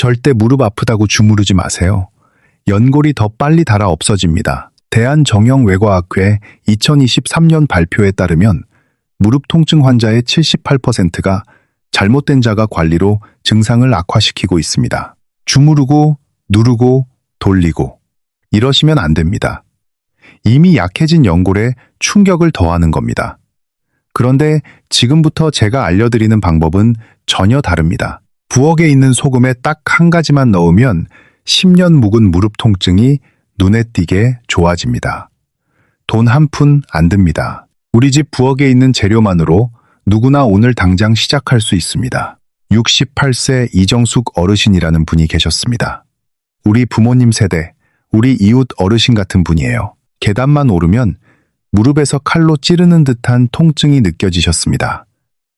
절대 무릎 아프다고 주무르지 마세요. 연골이 더 빨리 닳아 없어집니다. 대한정형외과학회 2023년 발표에 따르면 무릎 통증 환자의 78%가 잘못된 자가 관리로 증상을 악화시키고 있습니다. 주무르고 누르고 돌리고 이러시면 안 됩니다. 이미 약해진 연골에 충격을 더하는 겁니다. 그런데 지금부터 제가 알려드리는 방법은 전혀 다릅니다. 부엌에 있는 소금에 딱 한 가지만 넣으면 10년 묵은 무릎 통증이 눈에 띄게 좋아집니다. 돈 한 푼 안 듭니다. 우리 집 부엌에 있는 재료만으로 누구나 오늘 당장 시작할 수 있습니다. 68세 이정숙 어르신이라는 분이 계셨습니다. 우리 부모님 세대, 우리 이웃 어르신 같은 분이에요. 계단만 오르면 무릎에서 칼로 찌르는 듯한 통증이 느껴지셨습니다.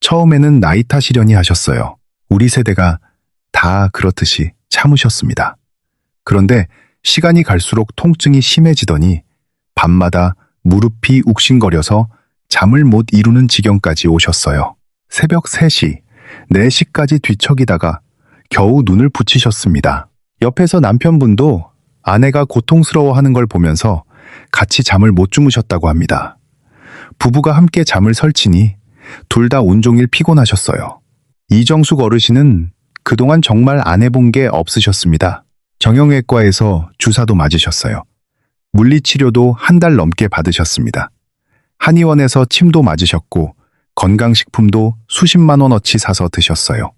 처음에는 나이 탓이려니 하셨어요. 우리 세대가 다 그렇듯이 참으셨습니다. 그런데 시간이 갈수록 통증이 심해지더니 밤마다 무릎이 욱신거려서 잠을 못 이루는 지경까지 오셨어요. 새벽 3시, 4시까지 뒤척이다가 겨우 눈을 붙이셨습니다. 옆에서 남편분도 아내가 고통스러워하는 걸 보면서 같이 잠을 못 주무셨다고 합니다. 부부가 함께 잠을 설치니 둘 다 온종일 피곤하셨어요. 이정숙 어르신은 그동안 정말 안 해본 게 없으셨습니다. 정형외과에서 주사도 맞으셨어요. 물리치료도 한 달 넘게 받으셨습니다. 한의원에서 침도 맞으셨고 건강식품도 수십만 원어치 사서 드셨어요.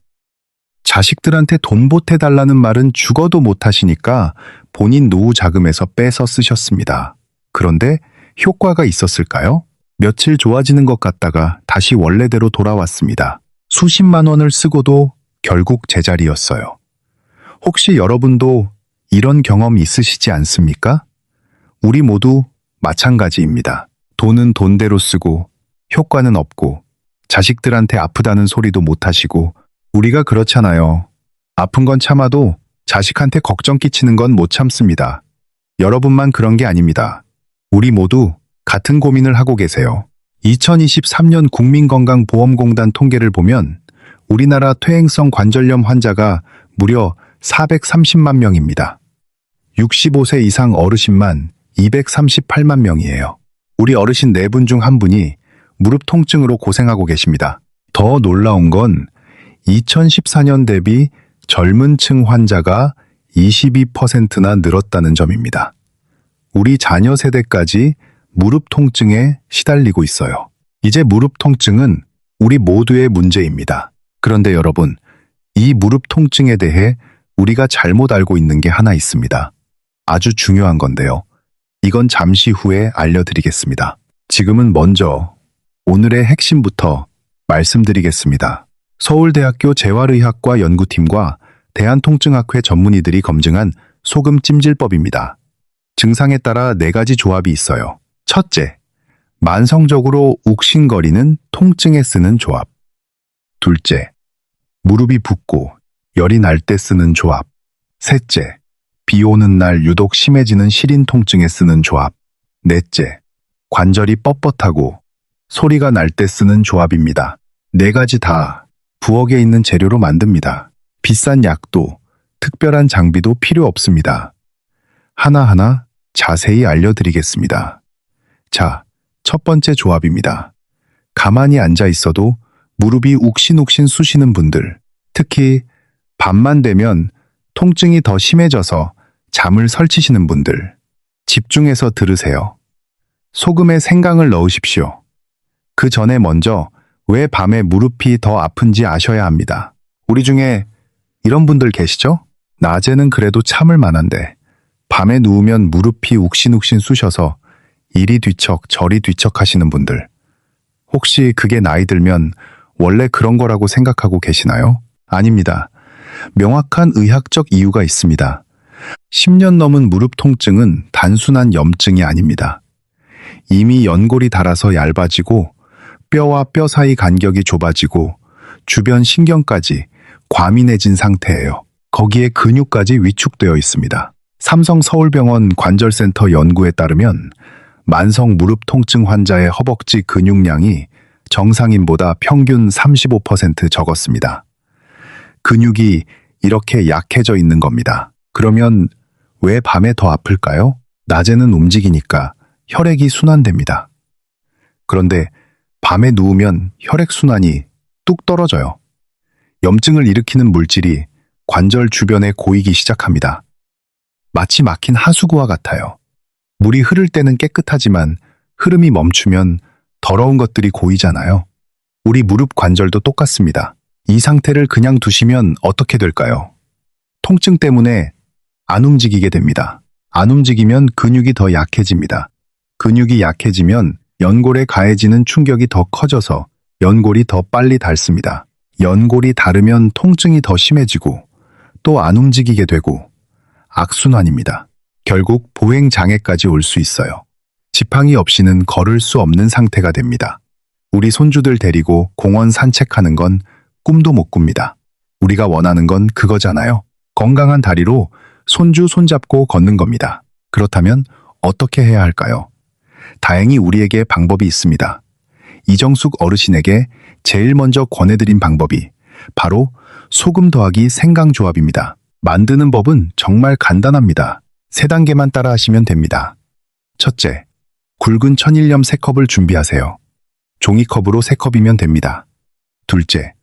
자식들한테 돈 보태달라는 말은 죽어도 못하시니까 본인 노후 자금에서 빼서 쓰셨습니다. 그런데 효과가 있었을까요? 며칠 좋아지는 것 같다가 다시 원래대로 돌아왔습니다. 수십만 원을 쓰고도 결국 제자리였어요. 혹시 여러분도 이런 경험 있으시지 않습니까? 우리 모두 마찬가지입니다. 돈은 돈대로 쓰고 효과는 없고 자식들한테 아프다는 소리도 못하시고 우리가 그렇잖아요. 아픈 건 참아도 자식한테 걱정 끼치는 건 못 참습니다. 여러분만 그런 게 아닙니다. 우리 모두 같은 고민을 하고 계세요. 2023년 국민건강보험공단 통계를 보면 우리나라 퇴행성 관절염 환자가 무려 430만 명입니다. 65세 이상 어르신만 238만 명이에요. 우리 어르신 4분 중 1분이 무릎 통증으로 고생하고 계십니다. 더 놀라운 건 2014년 대비 젊은 층 환자가 22%나 늘었다는 점입니다. 우리 자녀 세대까지 무릎 통증에 시달리고 있어요. 이제 무릎 통증은 우리 모두의 문제입니다. 그런데 여러분, 이 무릎 통증에 대해 우리가 잘못 알고 있는 게 하나 있습니다. 아주 중요한 건데요. 이건 잠시 후에 알려드리겠습니다. 지금은 먼저 오늘의 핵심부터 말씀드리겠습니다. 서울대학교 재활의학과 연구팀과 대한통증학회 전문의들이 검증한 소금 찜질법입니다. 증상에 따라 4가지 조합이 있어요. 첫째, 만성적으로 욱신거리는 통증에 쓰는 조합. 둘째, 무릎이 붓고 열이 날 때 쓰는 조합. 셋째, 비 오는 날 유독 심해지는 시린 통증에 쓰는 조합. 넷째, 관절이 뻣뻣하고 소리가 날 때 쓰는 조합입니다. 4가지 다 부엌에 있는 재료로 만듭니다. 비싼 약도 특별한 장비도 필요 없습니다. 하나하나 자세히 알려드리겠습니다. 자, 첫 번째 조합입니다. 가만히 앉아 있어도 무릎이 욱신욱신 쑤시는 분들, 특히 밤만 되면 통증이 더 심해져서 잠을 설치시는 분들, 집중해서 들으세요. 소금에 생강을 넣으십시오. 그 전에 먼저 왜 밤에 무릎이 더 아픈지 아셔야 합니다. 우리 중에 이런 분들 계시죠? 낮에는 그래도 참을 만한데 밤에 누우면 무릎이 욱신욱신 쑤셔서 이리 뒤척 저리 뒤척 하시는 분들. 혹시 그게 나이 들면 원래 그런 거라고 생각하고 계시나요? 아닙니다. 명확한 의학적 이유가 있습니다. 10년 넘은 무릎 통증은 단순한 염증이 아닙니다. 이미 연골이 닳아서 얇아지고 뼈와 뼈 사이 간격이 좁아지고 주변 신경까지 과민해진 상태예요. 거기에 근육까지 위축되어 있습니다. 삼성 서울병원 관절센터 연구에 따르면 만성 무릎 통증 환자의 허벅지 근육량이 정상인보다 평균 35% 적었습니다. 근육이 이렇게 약해져 있는 겁니다. 그러면 왜 밤에 더 아플까요? 낮에는 움직이니까 혈액이 순환됩니다. 그런데 밤에 누우면 혈액순환이 뚝 떨어져요. 염증을 일으키는 물질이 관절 주변에 고이기 시작합니다. 마치 막힌 하수구와 같아요. 물이 흐를 때는 깨끗하지만 흐름이 멈추면 더러운 것들이 고이잖아요. 우리 무릎 관절도 똑같습니다. 이 상태를 그냥 두시면 어떻게 될까요? 통증 때문에 안 움직이게 됩니다. 안 움직이면 근육이 더 약해집니다. 근육이 약해지면 연골에 가해지는 충격이 더 커져서 연골이 더 빨리 닳습니다. 연골이 닳으면 통증이 더 심해지고 또 안 움직이게 되고 악순환입니다. 결국 보행장애까지 올 수 있어요. 지팡이 없이는 걸을 수 없는 상태가 됩니다. 우리 손주들 데리고 공원 산책하는 건 꿈도 못 꿉니다. 우리가 원하는 건 그거잖아요. 건강한 다리로 손주 손잡고 걷는 겁니다. 그렇다면 어떻게 해야 할까요? 다행히 우리에게 방법이 있습니다. 이정숙 어르신에게 제일 먼저 권해드린 방법이 바로 소금 더하기 생강조합입니다. 만드는 법은 정말 간단합니다. 3단계만 따라 하시면 됩니다. 첫째, 굵은 천일염 3컵을 준비하세요. 종이컵으로 3컵이면 됩니다. 둘째,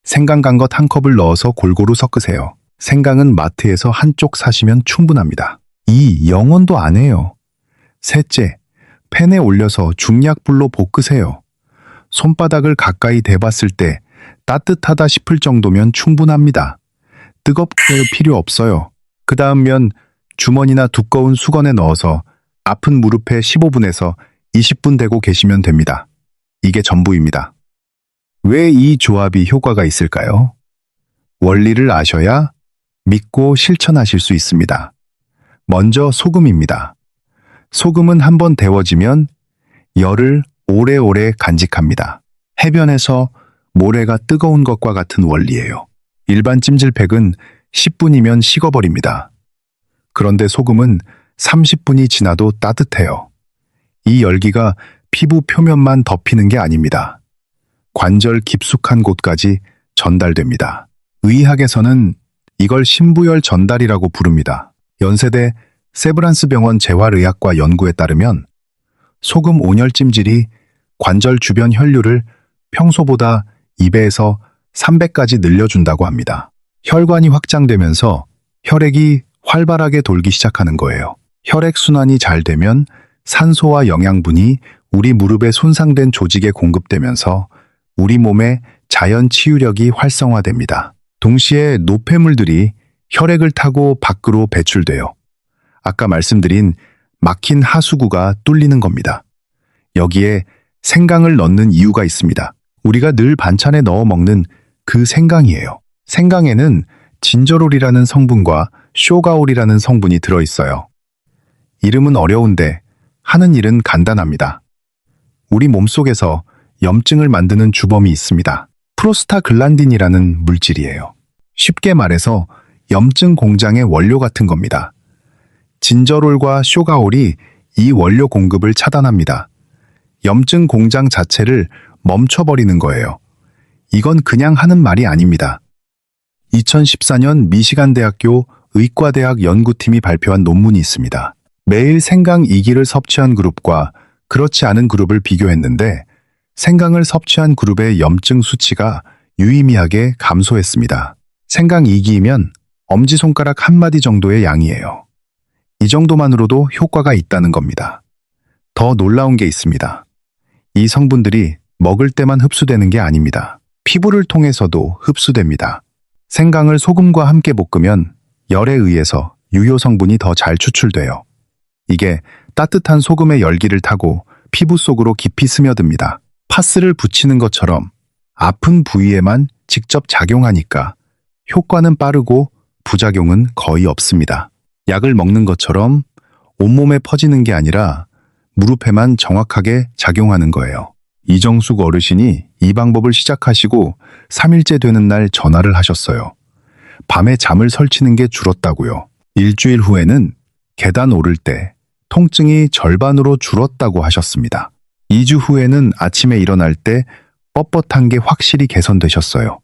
생강 간 것 1컵을 넣어서 골고루 섞으세요. 생강은 마트에서 한쪽 사시면 충분합니다. 이 영원도 안 해요. 셋째, 팬에 올려서 중약불로 볶으세요. 손바닥을 가까이 대봤을 때 따뜻하다 싶을 정도면 충분합니다. 뜨겁게 필요 없어요. 그 다음면 주머니나 두꺼운 수건에 넣어서 아픈 무릎에 15분에서 20분 대고 계시면 됩니다. 이게 전부입니다. 왜 이 조합이 효과가 있을까요? 원리를 아셔야 믿고 실천하실 수 있습니다. 먼저 소금입니다. 소금은 한번 데워지면 열을 오래오래 간직합니다. 해변에서 모래가 뜨거운 것과 같은 원리예요. 일반 찜질팩은 10분이면 식어버립니다. 그런데 소금은 30분이 지나도 따뜻해요. 이 열기가 피부 표면만 덮이는 게 아닙니다. 관절 깊숙한 곳까지 전달됩니다. 의학에서는 이걸 신부열 전달이라고 부릅니다. 연세대 세브란스 병원 재활의학과 연구에 따르면 소금 온열 찜질이 관절 주변 혈류를 평소보다 2배에서 3배까지 늘려준다고 합니다. 혈관이 확장되면서 혈액이 활발하게 돌기 시작하는 거예요. 혈액순환이 잘 되면 산소와 영양분이 우리 무릎에 손상된 조직에 공급되면서 우리 몸의 자연 치유력이 활성화됩니다. 동시에 노폐물들이 혈액을 타고 밖으로 배출돼요. 아까 말씀드린 막힌 하수구가 뚫리는 겁니다. 여기에 생강을 넣는 이유가 있습니다. 우리가 늘 반찬에 넣어 먹는 그 생강이에요. 생강에는 진저롤이라는 성분과 쇼가올이라는 성분이 들어있어요. 이름은 어려운데 하는 일은 간단합니다. 우리 몸속에서 염증을 만드는 주범이 있습니다. 프로스타글란딘이라는 물질이에요. 쉽게 말해서 염증 공장의 원료 같은 겁니다. 진저롤과 쇼가올이 이 원료 공급을 차단합니다. 염증 공장 자체를 멈춰버리는 거예요. 이건 그냥 하는 말이 아닙니다. 2014년 미시간 대학교 의과대학 연구팀이 발표한 논문이 있습니다. 매일 생강 2기를 섭취한 그룹과 그렇지 않은 그룹을 비교했는데 생강을 섭취한 그룹의 염증 수치가 유의미하게 감소했습니다. 생강 2기이면 엄지손가락 한마디 정도의 양이에요. 이 정도만으로도 효과가 있다는 겁니다. 더 놀라운 게 있습니다. 이 성분들이 먹을 때만 흡수되는 게 아닙니다. 피부를 통해서도 흡수됩니다. 생강을 소금과 함께 볶으면 열에 의해서 유효 성분이 더 잘 추출돼요. 이게 따뜻한 소금의 열기를 타고 피부 속으로 깊이 스며듭니다. 파스를 붙이는 것처럼 아픈 부위에만 직접 작용하니까 효과는 빠르고 부작용은 거의 없습니다. 약을 먹는 것처럼 온몸에 퍼지는 게 아니라 무릎에만 정확하게 작용하는 거예요. 이정숙 어르신이 이 방법을 시작하시고 3일째 되는 날 전화를 하셨어요. 밤에 잠을 설치는 게 줄었다고요. 일주일 후에는 계단 오를 때 통증이 절반으로 줄었다고 하셨습니다. 2주 후에는 아침에 일어날 때 뻣뻣한 게 확실히 개선되셨어요.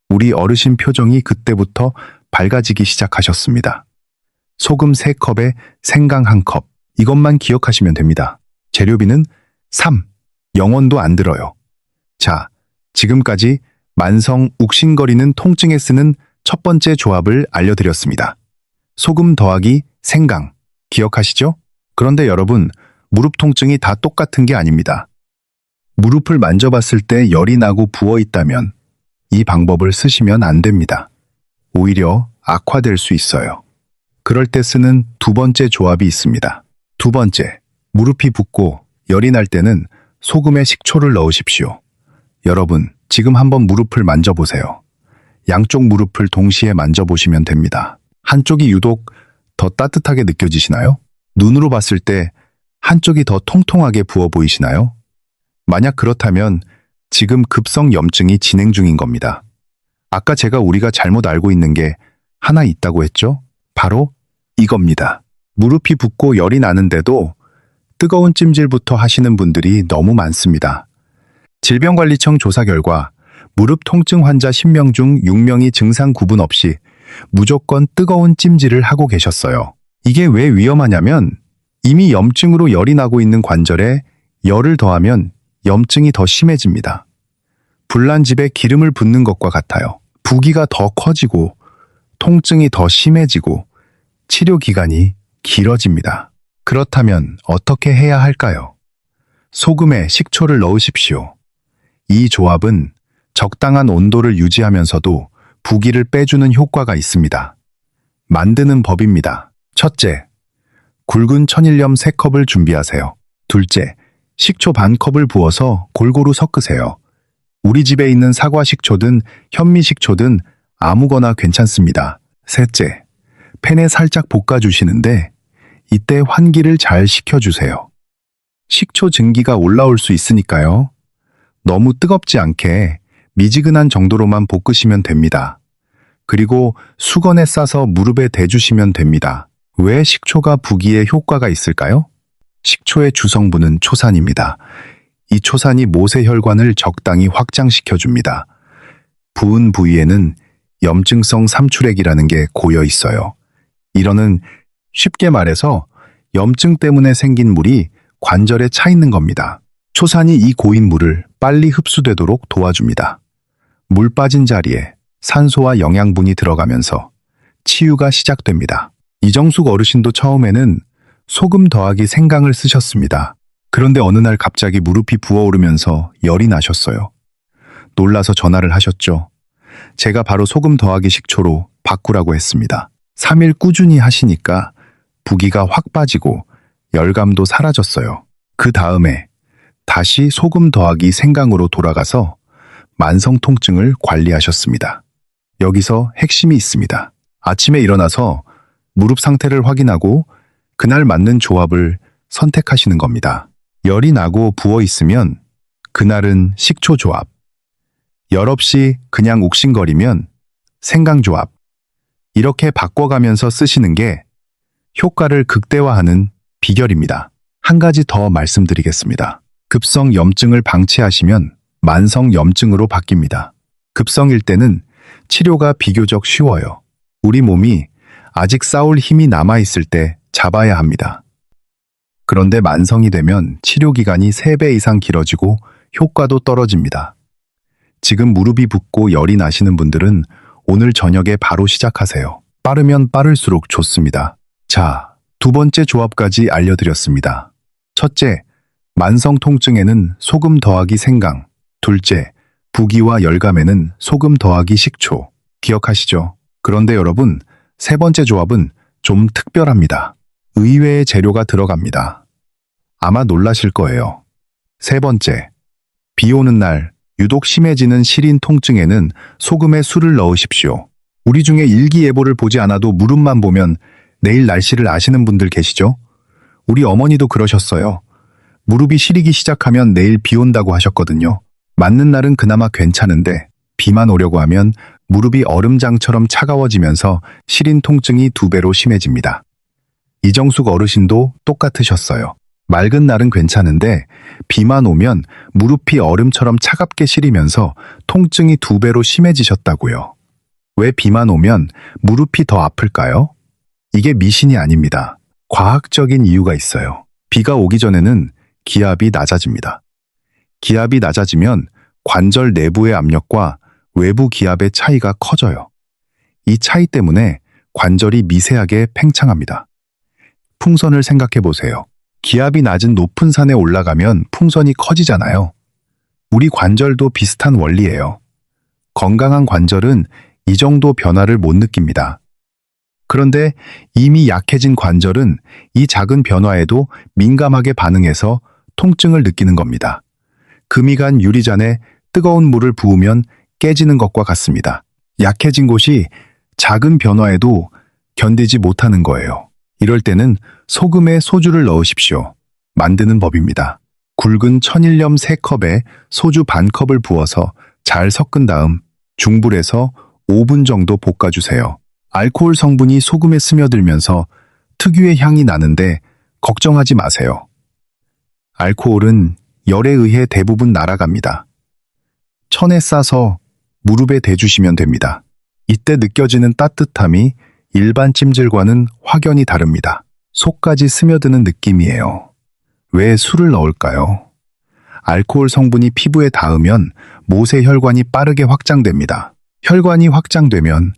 우리 어르신 표정이 그때부터 밝아지기 시작하셨습니다. 소금 3컵에 생강 1컵. 이것만 기억하시면 됩니다. 재료비는 3. 0원도 안 들어요. 자, 지금까지 만성 욱신거리는 통증에 쓰는 첫 번째 조합을 알려드렸습니다. 소금 더하기 생강. 기억하시죠? 그런데 여러분, 무릎 통증이 다 똑같은 게 아닙니다. 무릎을 만져봤을 때 열이 나고 부어 있다면 이 방법을 쓰시면 안 됩니다. 오히려 악화될 수 있어요. 그럴 때 쓰는 두 번째 조합이 있습니다. 두 번째, 무릎이 붓고 열이 날 때는 소금에 식초를 넣으십시오. 여러분, 지금 한번 무릎을 만져보세요. 양쪽 무릎을 동시에 만져보시면 됩니다. 한쪽이 유독 더 따뜻하게 느껴지시나요? 눈으로 봤을 때 한쪽이 더 통통하게 부어 보이시나요? 만약 그렇다면 지금 급성 염증이 진행 중인 겁니다. 아까 우리가 잘못 알고 있는 게 하나 있다고 했죠? 바로 이겁니다. 무릎이 붓고 열이 나는데도 뜨거운 찜질부터 하시는 분들이 너무 많습니다. 질병관리청 조사 결과 무릎 통증 환자 10명 중 6명이 증상 구분 없이 무조건 뜨거운 찜질을 하고 계셨어요. 이게 왜 위험하냐면 이미 염증으로 열이 나고 있는 관절에 열을 더하면 염증이 더 심해집니다. 불난 집에 기름을 붓는 것과 같아요. 부기가 더 커지고 통증이 더 심해지고 치료 기간이 길어집니다. 그렇다면 어떻게 해야 할까요? 소금에 식초를 넣으십시오. 이 조합은 적당한 온도를 유지하면서도 부기를 빼주는 효과가 있습니다. 만드는 법입니다. 첫째, 굵은 천일염 3컵을 준비하세요. 둘째, 식초 반컵을 부어서 골고루 섞으세요. 우리 집에 있는 사과 식초든 현미 식초든 아무거나 괜찮습니다. 셋째, 팬에 살짝 볶아주시는데 이때 환기를 잘 시켜주세요. 식초 증기가 올라올 수 있으니까요. 너무 뜨겁지 않게 미지근한 정도로만 볶으시면 됩니다. 그리고 수건에 싸서 무릎에 대주시면 됩니다. 왜 식초가 부기에 효과가 있을까요? 식초의 주성분은 초산입니다. 이 초산이 모세혈관을 적당히 확장시켜줍니다. 부은 부위에는 염증성 삼출액이라는 게 고여 있어요. 이러는 쉽게 말해서 염증 때문에 생긴 물이 관절에 차 있는 겁니다. 초산이 이 고인 물을 빨리 흡수되도록 도와줍니다. 물 빠진 자리에 산소와 영양분이 들어가면서 치유가 시작됩니다. 이정숙 어르신도 처음에는 소금 더하기 생강을 쓰셨습니다. 그런데 어느 날 갑자기 무릎이 부어오르면서 열이 나셨어요. 놀라서 전화를 하셨죠. 제가 바로 소금 더하기 식초로 바꾸라고 했습니다. 3일 꾸준히 하시니까 부기가 확 빠지고 열감도 사라졌어요. 그 다음에 다시 소금 더하기 생강으로 돌아가서 만성 통증을 관리하셨습니다. 여기서 핵심이 있습니다. 아침에 일어나서 무릎 상태를 확인하고 그날 맞는 조합을 선택하시는 겁니다. 열이 나고 부어 있으면 그날은 식초 조합, 열 없이 그냥 욱신거리면 생강 조합, 이렇게 바꿔가면서 쓰시는 게 효과를 극대화하는 비결입니다. 한 가지 더 말씀드리겠습니다. 급성 염증을 방치하시면 만성 염증으로 바뀝니다. 급성일 때는 치료가 비교적 쉬워요. 우리 몸이 아직 싸울 힘이 남아있을 때 잡아야 합니다. 그런데 만성이 되면 치료 기간이 3배 이상 길어지고 효과도 떨어집니다. 지금 무릎이 붓고 열이 나시는 분들은 오늘 저녁에 바로 시작하세요. 빠르면 빠를수록 좋습니다. 자, 두 번째 조합까지 알려드렸습니다. 첫째, 만성 통증에는 소금 더하기 생강. 둘째, 부기와 열감에는 소금 더하기 식초. 기억하시죠? 그런데 여러분, 세 번째 조합은 좀 특별합니다. 의외의 재료가 들어갑니다. 아마 놀라실 거예요. 세 번째, 비 오는 날 유독 심해지는 시린 통증에는 소금에 술을 넣으십시오. 우리 중에 일기예보를 보지 않아도 무릎만 보면 내일 날씨를 아시는 분들 계시죠? 우리 어머니도 그러셨어요. 무릎이 시리기 시작하면 내일 비 온다고 하셨거든요. 맞는 날은 그나마 괜찮은데 비만 오려고 하면 무릎이 얼음장처럼 차가워지면서 시린 통증이 2배로 심해집니다. 이정숙 어르신도 똑같으셨어요. 맑은 날은 괜찮은데 비만 오면 무릎이 얼음처럼 차갑게 시리면서 통증이 2배로 심해지셨다고요. 왜 비만 오면 무릎이 더 아플까요? 이게 미신이 아닙니다. 과학적인 이유가 있어요. 비가 오기 전에는 기압이 낮아집니다. 기압이 낮아지면 관절 내부의 압력과 외부 기압의 차이가 커져요. 이 차이 때문에 관절이 미세하게 팽창합니다. 풍선을 생각해 보세요. 기압이 낮은 높은 산에 올라가면 풍선이 커지잖아요. 우리 관절도 비슷한 원리예요. 건강한 관절은 이 정도 변화를 못 느낍니다. 그런데 이미 약해진 관절은 이 작은 변화에도 민감하게 반응해서 통증을 느끼는 겁니다. 금이 간 유리잔에 뜨거운 물을 부으면 깨지는 것과 같습니다. 약해진 곳이 작은 변화에도 견디지 못하는 거예요. 이럴 때는 소금에 소주를 넣으십시오. 만드는 법입니다. 굵은 천일염 3컵에 소주 반컵을 부어서 잘 섞은 다음 중불에서 5분 정도 볶아주세요. 알코올 성분이 소금에 스며들면서 특유의 향이 나는데 걱정하지 마세요. 알코올은 열에 의해 대부분 날아갑니다. 천에 싸서 무릎에 대주시면 됩니다. 이때 느껴지는 따뜻함이 일반 찜질과는 확연히 다릅니다. 속까지 스며드는 느낌이에요. 왜 술을 넣을까요? 알코올 성분이 피부에 닿으면 모세 혈관이 빠르게 확장됩니다. 혈관이 확장되면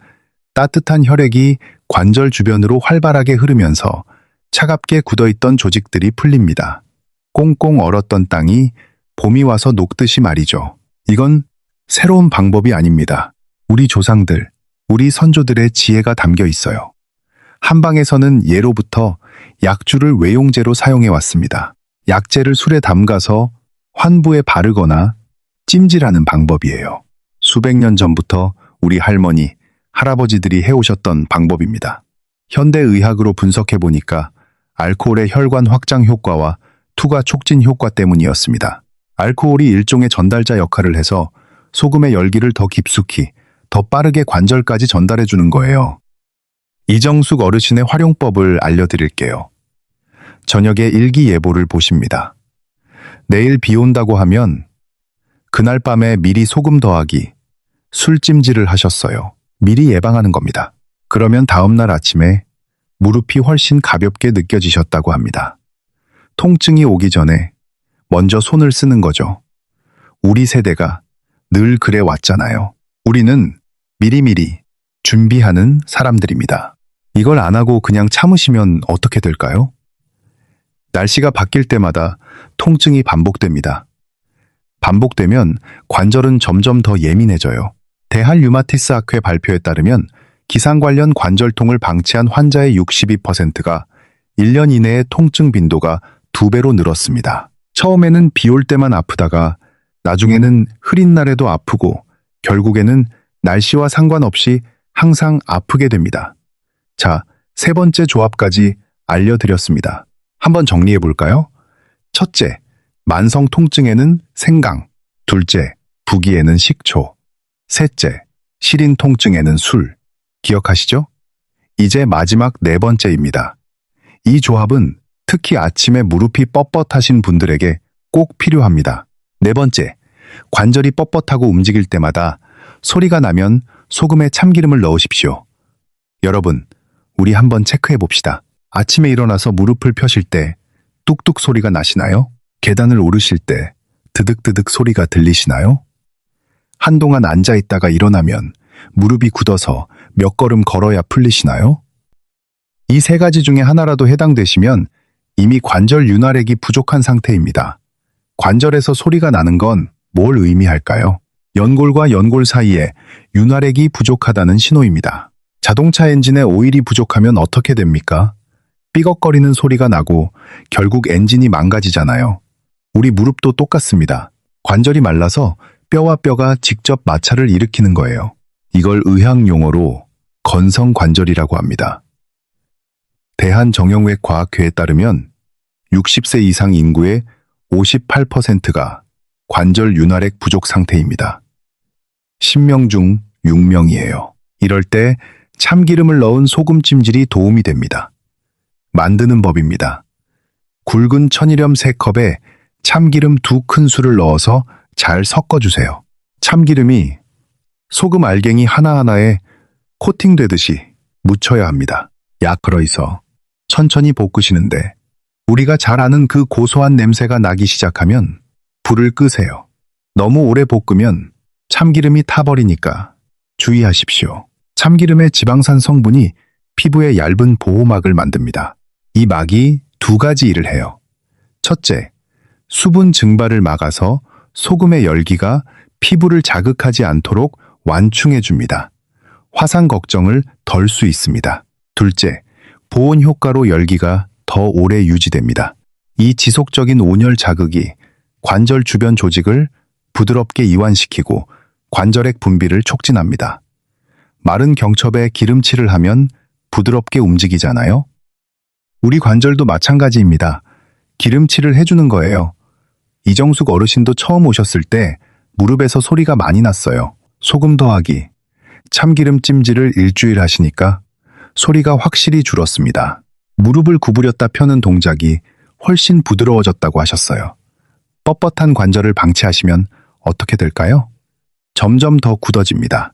따뜻한 혈액이 관절 주변으로 활발하게 흐르면서 차갑게 굳어있던 조직들이 풀립니다. 꽁꽁 얼었던 땅이 봄이 와서 녹듯이 말이죠. 이건 새로운 방법이 아닙니다. 우리 조상들, 우리 선조들의 지혜가 담겨 있어요. 한방에서는 예로부터 약주를 외용제로 사용해 왔습니다. 약재를 술에 담가서 환부에 바르거나 찜질하는 방법이에요. 수백 년 전부터 우리 할머니, 할아버지들이 해오셨던 방법입니다. 현대의학으로 분석해보니까 알코올의 혈관 확장 효과와 투과 촉진 효과 때문이었습니다. 알코올이 일종의 전달자 역할을 해서 소금의 열기를 더 깊숙이, 더 빠르게 관절까지 전달해주는 거예요. 이정숙 어르신의 활용법을 알려드릴게요. 저녁에 일기예보를 보십니다. 내일 비 온다고 하면 그날 밤에 미리 소금 더하기, 술찜질을 하셨어요. 미리 예방하는 겁니다. 그러면 다음날 아침에 무릎이 훨씬 가볍게 느껴지셨다고 합니다. 통증이 오기 전에 먼저 손을 쓰는 거죠. 우리 세대가 늘 그래 왔잖아요. 우리는 미리미리 준비하는 사람들입니다. 이걸 안 하고 그냥 참으시면 어떻게 될까요? 날씨가 바뀔 때마다 통증이 반복됩니다. 반복되면 관절은 점점 더 예민해져요. 대한 류마티스 학회 발표에 따르면 기상 관련 관절통을 방치한 환자의 62%가 1년 이내에 통증 빈도가 2배로 늘었습니다. 처음에는 비 올 때만 아프다가 나중에는 흐린 날에도 아프고 결국에는 날씨와 상관없이 항상 아프게 됩니다. 자, 세 번째 조합까지 알려드렸습니다. 한번 정리해 볼까요? 첫째, 만성 통증에는 생강. 둘째, 부기에는 식초. 셋째, 시린 통증에는 술. 기억하시죠? 이제 마지막 네 번째입니다. 이 조합은 특히 아침에 무릎이 뻣뻣하신 분들에게 꼭 필요합니다. 네 번째, 관절이 뻣뻣하고 움직일 때마다 소리가 나면 소금에 참기름을 넣으십시오. 여러분, 우리 한번 체크해 봅시다. 아침에 일어나서 무릎을 펴실 때 뚝뚝 소리가 나시나요? 계단을 오르실 때 드득드득 소리가 들리시나요? 한동안 앉아 있다가 일어나면 무릎이 굳어서 몇 걸음 걸어야 풀리시나요? 이 세 가지 중에 하나라도 해당되시면 이미 관절 윤활액이 부족한 상태입니다. 관절에서 소리가 나는 건 뭘 의미할까요? 연골과 연골 사이에 윤활액이 부족하다는 신호입니다. 자동차 엔진에 오일이 부족하면 어떻게 됩니까? 삐걱거리는 소리가 나고 결국 엔진이 망가지잖아요. 우리 무릎도 똑같습니다. 관절이 말라서 뼈와 뼈가 직접 마찰을 일으키는 거예요. 이걸 의학 용어로 건성관절이라고 합니다. 대한정형외과학회에 따르면 60세 이상 인구의 58%가 관절 윤활액 부족 상태입니다. 10명 중 6명이에요. 이럴 때 참기름을 넣은 소금 찜질이 도움이 됩니다. 만드는 법입니다. 굵은 천일염 3컵에 참기름 2큰술을 넣어서 잘 섞어주세요. 참기름이 소금 알갱이 하나하나에 코팅되듯이 묻혀야 합니다. 약 걸어있어 천천히 볶으시는데 우리가 잘 아는 그 고소한 냄새가 나기 시작하면 불을 끄세요. 너무 오래 볶으면 참기름이 타버리니까 주의하십시오. 참기름의 지방산 성분이 피부에 얇은 보호막을 만듭니다. 이 막이 두 가지 일을 해요. 첫째, 수분 증발을 막아서 소금의 열기가 피부를 자극하지 않도록 완충해 줍니다. 화상 걱정을 덜 수 있습니다. 둘째, 보온 효과로 열기가 더 오래 유지됩니다. 이 지속적인 온열 자극이 관절 주변 조직을 부드럽게 이완시키고 관절액 분비를 촉진합니다. 마른 경첩에 기름칠을 하면 부드럽게 움직이잖아요? 우리 관절도 마찬가지입니다. 기름칠을 해주는 거예요. 이정숙 어르신도 처음 오셨을 때 무릎에서 소리가 많이 났어요. 소금 더하기, 참기름 찜질을 일주일 하시니까 소리가 확실히 줄었습니다. 무릎을 구부렸다 펴는 동작이 훨씬 부드러워졌다고 하셨어요. 뻣뻣한 관절을 방치하시면 어떻게 될까요? 점점 더 굳어집니다.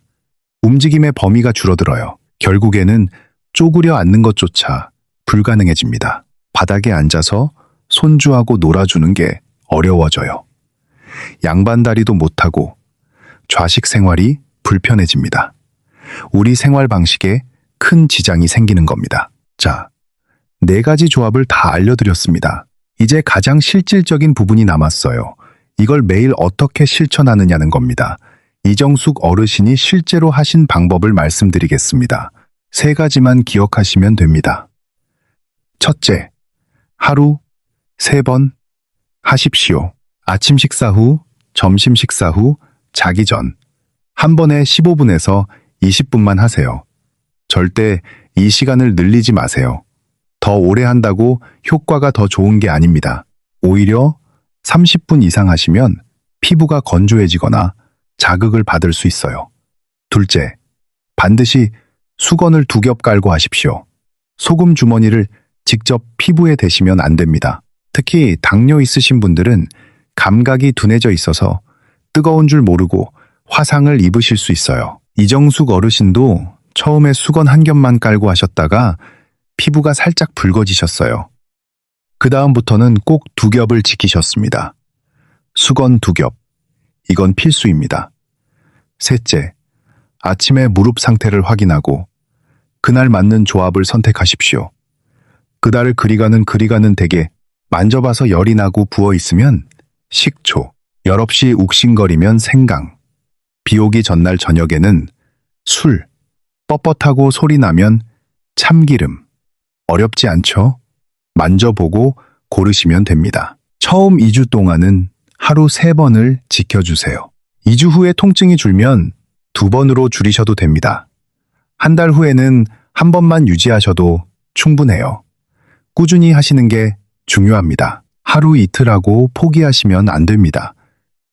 움직임의 범위가 줄어들어요. 결국에는 쪼그려 앉는 것조차 불가능해집니다. 바닥에 앉아서 손주하고 놀아주는 게 어려워져요. 양반다리도 못하고 좌식 생활이 불편해집니다. 우리 생활 방식에 큰 지장이 생기는 겁니다. 자, 4가지 조합을 다 알려드렸습니다. 이제 가장 실질적인 부분이 남았어요. 이걸 매일 어떻게 실천하느냐는 겁니다. 이정숙 어르신이 실제로 하신 방법을 말씀드리겠습니다. 3가지만 기억하시면 됩니다. 첫째, 하루 3번 하십시오. 아침 식사 후, 점심 식사 후, 자기 전. 한 번에 15분에서 20분만 하세요. 절대 이 시간을 늘리지 마세요. 더 오래 한다고 효과가 더 좋은 게 아닙니다. 오히려 30분 이상 하시면 피부가 건조해지거나 자극을 받을 수 있어요. 둘째, 반드시 수건을 2겹 깔고 하십시오. 소금 주머니를 직접 피부에 대시면 안 됩니다. 특히 당뇨 있으신 분들은 감각이 둔해져 있어서 뜨거운 줄 모르고 화상을 입으실 수 있어요. 이정숙 어르신도 처음에 수건 1겹만 깔고 하셨다가 피부가 살짝 붉어지셨어요. 그 다음부터는 꼭 2겹을 지키셨습니다. 수건 2겹. 이건 필수입니다. 셋째, 아침에 무릎 상태를 확인하고 그날 맞는 조합을 선택하십시오. 그달을 그리가는 댁에 만져봐서 열이 나고 부어있으면 식초, 열없이 욱신거리면 생강, 비오기 전날 저녁에는 술, 뻣뻣하고 소리 나면 참기름. 어렵지 않죠? 만져보고 고르시면 됩니다. 처음 2주 동안은 하루 3번을 지켜주세요. 2주 후에 통증이 줄면 2번으로 줄이셔도 됩니다. 한 달 후에는 1번만 유지하셔도 충분해요. 꾸준히 하시는 게 중요합니다. 하루 이틀 하고 포기하시면 안 됩니다.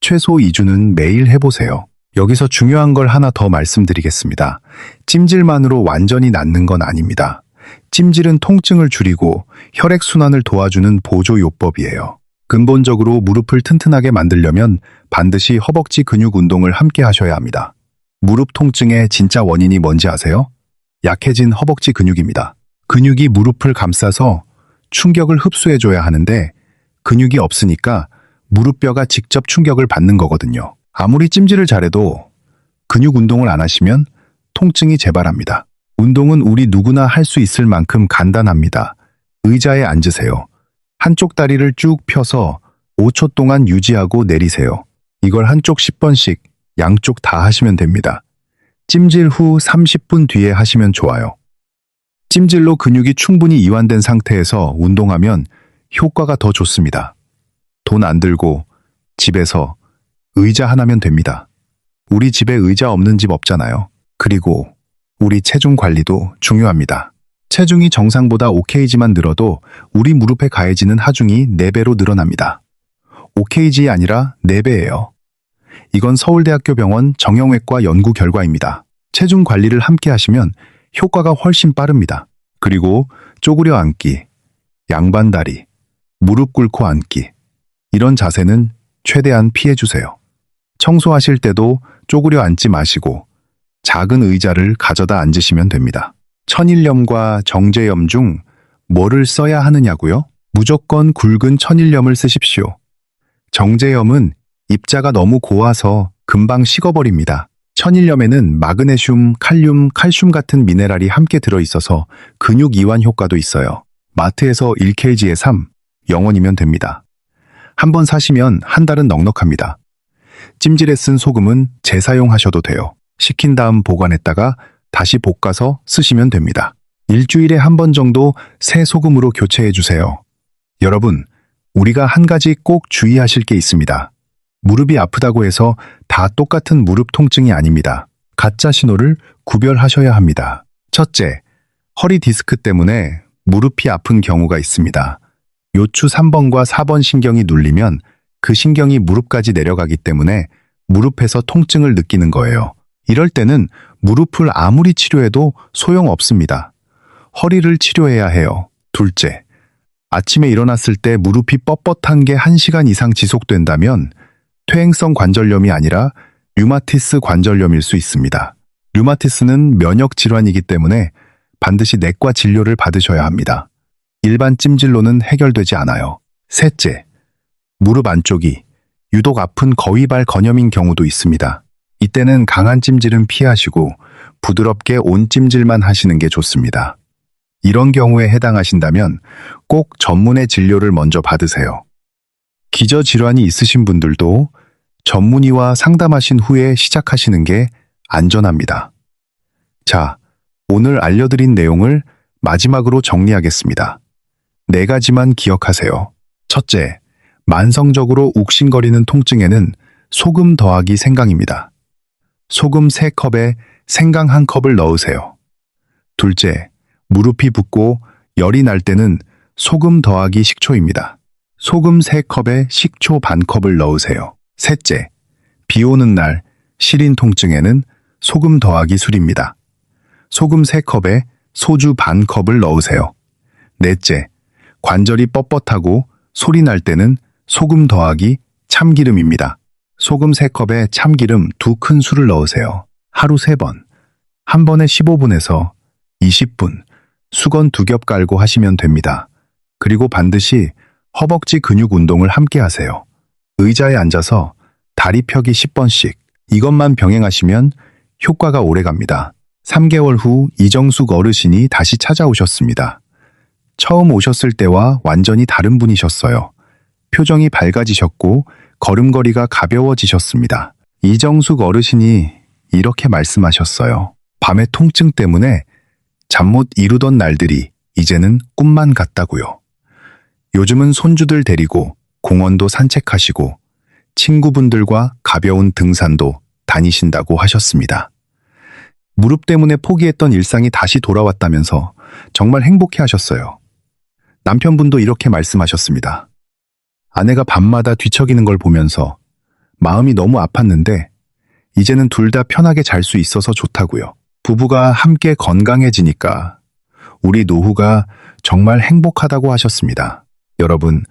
최소 2주는 매일 해보세요. 여기서 중요한 걸 하나 더 말씀드리겠습니다. 찜질만으로 완전히 낫는 건 아닙니다. 찜질은 통증을 줄이고 혈액순환을 도와주는 보조요법이에요. 근본적으로 무릎을 튼튼하게 만들려면 반드시 허벅지 근육 운동을 함께 하셔야 합니다. 무릎 통증의 진짜 원인이 뭔지 아세요? 약해진 허벅지 근육입니다. 근육이 무릎을 감싸서 충격을 흡수해줘야 하는데 근육이 없으니까 무릎뼈가 직접 충격을 받는 거거든요. 아무리 찜질을 잘해도 근육 운동을 안 하시면 통증이 재발합니다. 운동은 우리 누구나 할 수 있을 만큼 간단합니다. 의자에 앉으세요. 한쪽 다리를 쭉 펴서 5초 동안 유지하고 내리세요. 이걸 한쪽 10번씩 양쪽 다 하시면 됩니다. 찜질 후 30분 뒤에 하시면 좋아요. 찜질로 근육이 충분히 이완된 상태에서 운동하면 효과가 더 좋습니다. 돈 안 들고 집에서 의자 하나면 됩니다. 우리 집에 의자 없는 집 없잖아요. 그리고 우리 체중 관리도 중요합니다. 체중이 정상보다 5kg만 늘어도 우리 무릎에 가해지는 하중이 4배로 늘어납니다. 5kg이 아니라 4배예요. 이건 서울대학교 병원 정형외과 연구 결과입니다. 체중 관리를 함께 하시면 효과가 훨씬 빠릅니다. 그리고 쪼그려 앉기, 양반다리, 무릎 꿇고 앉기 이런 자세는 최대한 피해주세요. 청소하실 때도 쪼그려 앉지 마시고 작은 의자를 가져다 앉으시면 됩니다. 천일염과 정제염 중 뭐를 써야 하느냐고요? 무조건 굵은 천일염을 쓰십시오. 정제염은 입자가 너무 고와서 금방 식어버립니다. 천일염에는 마그네슘, 칼륨, 칼슘 같은 미네랄이 함께 들어있어서 근육 이완 효과도 있어요. 마트에서 1kg에 3, 0원이면 됩니다. 한번 사시면 한 달은 넉넉합니다. 찜질에 쓴 소금은 재사용하셔도 돼요. 식힌 다음 보관했다가 다시 볶아서 쓰시면 됩니다. 일주일에 한 번 정도 새 소금으로 교체해 주세요. 여러분, 우리가 한 가지 꼭 주의하실 게 있습니다. 무릎이 아프다고 해서 다 똑같은 무릎 통증이 아닙니다. 가짜 신호를 구별하셔야 합니다. 첫째, 허리 디스크 때문에 무릎이 아픈 경우가 있습니다. 요추 3번과 4번 신경이 눌리면 그 신경이 무릎까지 내려가기 때문에 무릎에서 통증을 느끼는 거예요. 이럴 때는 무릎을 아무리 치료해도 소용없습니다. 허리를 치료해야 해요. 둘째, 아침에 일어났을 때 무릎이 뻣뻣한 게 1시간 이상 지속된다면 퇴행성 관절염이 아니라 류마티스 관절염일 수 있습니다. 류마티스는 면역 질환이기 때문에 반드시 내과 진료를 받으셔야 합니다. 일반 찜질로는 해결되지 않아요. 셋째, 무릎 안쪽이 유독 아픈 거위발 건염인 경우도 있습니다. 이때는 강한 찜질은 피하시고 부드럽게 온찜질만 하시는 게 좋습니다. 이런 경우에 해당하신다면 꼭 전문의 진료를 먼저 받으세요. 기저질환이 있으신 분들도 전문의와 상담하신 후에 시작하시는 게 안전합니다. 자, 오늘 알려드린 내용을 마지막으로 정리하겠습니다. 4가지만 기억하세요. 첫째, 만성적으로 욱신거리는 통증에는 소금 더하기 생강입니다. 소금 3컵에 생강 1컵을 넣으세요. 둘째, 무릎이 붓고 열이 날 때는 소금 더하기 식초입니다. 소금 3컵에 식초 반컵을 넣으세요. 셋째, 비 오는 날 시린 통증에는 소금 더하기 술입니다. 소금 3컵에 소주 반컵을 넣으세요. 넷째, 관절이 뻣뻣하고 소리 날 때는 소금 더하기 참기름입니다. 소금 3컵에 참기름 2큰 술을 넣으세요. 하루 3번, 한 번에 15분에서 20분, 수건 2겹 깔고 하시면 됩니다. 그리고 반드시 허벅지 근육 운동을 함께 하세요. 의자에 앉아서 다리 펴기 10번씩, 이것만 병행하시면 효과가 오래갑니다. 3개월 후 이정숙 어르신이 다시 찾아오셨습니다. 처음 오셨을 때와 완전히 다른 분이셨어요. 표정이 밝아지셨고 걸음걸이가 가벼워지셨습니다. 이정숙 어르신이 이렇게 말씀하셨어요. 밤의 통증 때문에 잠 못 이루던 날들이 이제는 꿈만 같다고요. 요즘은 손주들 데리고 공원도 산책하시고 친구분들과 가벼운 등산도 다니신다고 하셨습니다. 무릎 때문에 포기했던 일상이 다시 돌아왔다면서 정말 행복해 하셨어요. 남편분도 이렇게 말씀하셨습니다. 아내가 밤마다 뒤척이는 걸 보면서 마음이 너무 아팠는데 이제는 둘 다 편하게 잘 수 있어서 좋다고요. 부부가 함께 건강해지니까 우리 노후가 정말 행복하다고 하셨습니다. 여러분,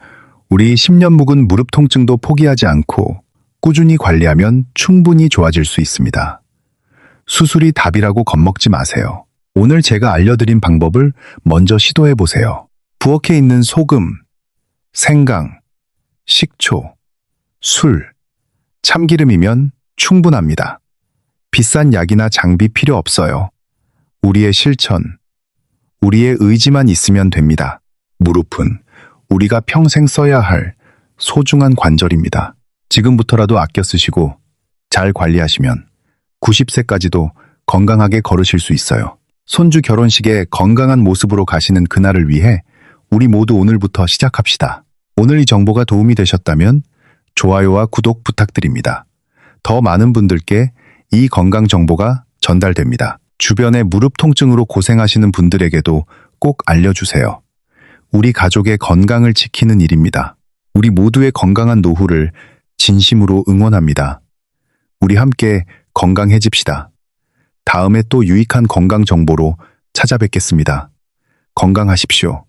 우리 10년 묵은 무릎 통증도 포기하지 않고 꾸준히 관리하면 충분히 좋아질 수 있습니다. 수술이 답이라고 겁먹지 마세요. 오늘 제가 알려드린 방법을 먼저 시도해 보세요. 부엌에 있는 소금, 생강, 식초, 술, 참기름이면 충분합니다. 비싼 약이나 장비 필요 없어요. 우리의 실천, 우리의 의지만 있으면 됩니다. 무릎은 우리가 평생 써야 할 소중한 관절입니다. 지금부터라도 아껴 쓰시고 잘 관리하시면 90세까지도 건강하게 걸으실 수 있어요. 손주 결혼식에 건강한 모습으로 가시는 그날을 위해 우리 모두 오늘부터 시작합시다. 오늘 이 정보가 도움이 되셨다면 좋아요와 구독 부탁드립니다. 더 많은 분들께 이 건강 정보가 전달됩니다. 주변에 무릎 통증으로 고생하시는 분들에게도 꼭 알려주세요. 우리 가족의 건강을 지키는 일입니다. 우리 모두의 건강한 노후를 진심으로 응원합니다. 우리 함께 건강해집시다. 다음에 또 유익한 건강 정보로 찾아뵙겠습니다. 건강하십시오.